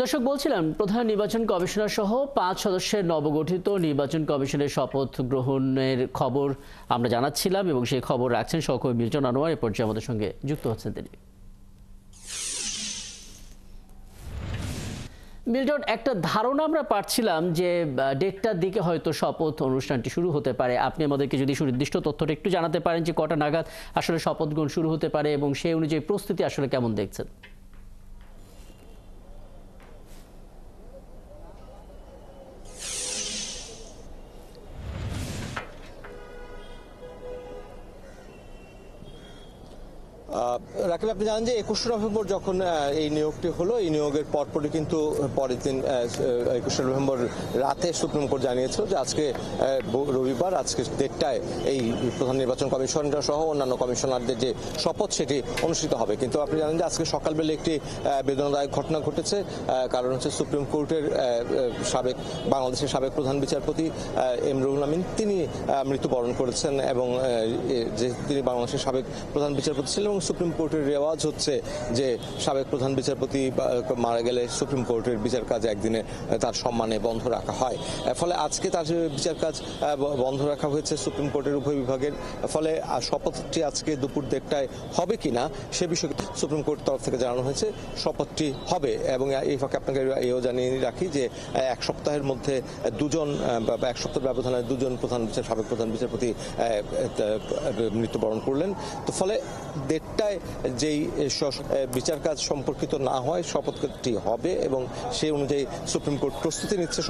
দর্শক, বলছিলাম প্রধান নির্বাচন কমিশনার সহ 5 সদস্যের নবগঠিত নির্বাচন কমিশনের শপথ গ্রহণের খবর আমরা জানাচ্ছিলাম এবং সেই খবর রাখছেন সহকর্মী মিল্টন আনোয়ার। এ পর্যায়ে আমাদের সঙ্গে যুক্ত হচ্ছেন তিনি। মিল্টন, একটা ধারণা আমরা পাচ্ছিলাম যে ডেটটার দিকে হয়তো শপথ অনুষ্ঠানটি শুরু হতে পারে। আপনি আমাদেরকে যদি সুনির্দিষ্ট তথ্যটা একটু জানাতে পারেন যে কটা নাগাদ আসলে শপথ গ্রহণ শুরু হতে পারে এবং সেই অনুযায়ী প্রস্তুতি আসলে কেমন দেখছেন? রাকিব, আপনি জানেন যে 21 নভেম্বর যখন এই নিয়োগটি হলো, এই নিয়োগের পরপরই কিন্তু পরের দিন 21 নভেম্বর রাতে সুপ্রিম কোর্ট জানিয়েছিল যে আজকে রবিবার আজকে 1:30টায় এই প্রধান নির্বাচন কমিশনার সহ অন্যান্য কমিশনারদের যে শপথ সেটি অনুষ্ঠিত হবে। কিন্তু আপনি জানেন যে আজকে সকালবেলা একটি বেদনাদায়ক ঘটনা ঘটেছে। কারণ হচ্ছে সুপ্রিম কোর্টের বাংলাদেশের সাবেক প্রধান বিচারপতি এম রুহুল আমিন তিনি মৃত্যুবরণ করেছেন এবং যে তিনি বাংলাদেশের সাবেক প্রধান বিচারপতি ছিলেন এবং সুপ্রিম কোর্টের রেওয়াজ হচ্ছে যে সাবেক প্রধান বিচারপতি মারা গেলে সুপ্রিম কোর্টের বিচার কাজ একদিনে তার সম্মানে বন্ধ রাখা হয়। ফলে আজকে তার বিচার কাজ বন্ধ রাখা হয়েছে সুপ্রিম কোর্টের উভয় বিভাগের। ফলে শপথটি আজকে দুপুর 1:30টায় হবে কিনা সে বিষয়ে সুপ্রিম কোর্ট তরফ থেকে জানানো হয়েছে শপথটি হবে। এবং এই ফাঁকে আপনাকে এও জানিয়ে রাখি যে এক সপ্তাহের মধ্যে এক সপ্তাহ ব্যবধানে দুজন সাবেক প্রধান বিচারপতি মৃত্যুবরণ করলেন। তো ফলে 1:30টায় যেই বিচার কাজ সম্পর্কিত না হয় শপথটি হবে এবং সেই অনুযায়ী সুপ্রিম কোর্ট প্রস্তুতি নিচ্ছে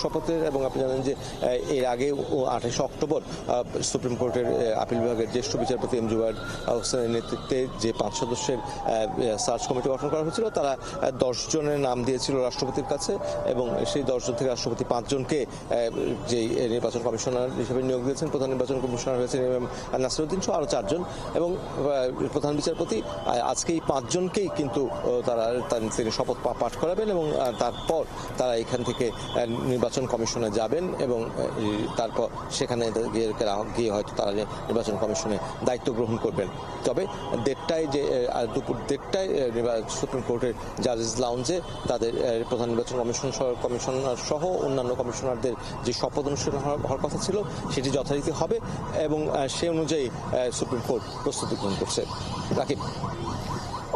শপথের। এবং আপনি জানেন যে এর আগে 28 অক্টোবর সুপ্রিম কোর্টের আপিল বিভাগের জ্যেষ্ঠ বিচারপতি এম জুবায়ের হোসেনের নেতৃত্বে যে 5 সদস্যের সার্চ কমিটি গঠন করা হয়েছিল তারা 10 জনের নাম দিয়েছিল রাষ্ট্রপতির কাছে এবং সেই 10 জন থেকে রাষ্ট্রপতি 5 জনকে যেই নির্বাচন কমিশনার হিসেবে নিয়োগ দিয়েছেন। প্রধান নির্বাচন কমিশনার হয়েছেন নাসিরউদ্দিন সহ আরো 4 জন এবং প্রধান বিচারপতি আজকে এই 5 জনকেই কিন্তু তিনি শপথ পাঠ করাবেন এবং তারপর তারা এখান থেকে নির্বাচন কমিশনে যাবেন এবং তারপর সেখানে গিয়ে হয়তো তারা নির্বাচন কমিশনে দায়িত্ব গ্রহণ করবেন। তবে 1:30টায় যে দুপুর 1:30টায় সুপ্রিম কোর্টের জাজেস লাউঞ্জে তাদের প্রধান নির্বাচন কমিশনার সহ অন্যান্য কমিশনারদের যে শপথ অনুষ্ঠান হওয়ার কথা ছিল সেটি যথারীতি হবে এবং সে অনুযায়ী সুপ্রিম কোর্ট প্রস্তুতি গ্রহণ করছে। রাকিব,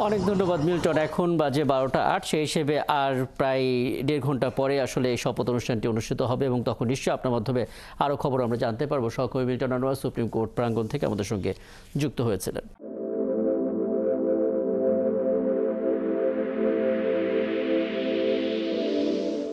অনেক ধন্যবাদ মিল্টন। এখন বাজে 12টা 8, সেই হিসেবে আর প্রায় 1.5 ঘন্টা পরে আসলে এই শপথ অনুষ্ঠানটি অনুষ্ঠিত হবে এবং তখন নিশ্চয়ই আপনার মাধ্যমে আরও খবর আমরা জানতে পারবো। সহকর্মী মিল্টন আনোয়ার সুপ্রিম কোর্ট প্রাঙ্গণ থেকে আমাদের সঙ্গে যুক্ত হয়েছিলেন।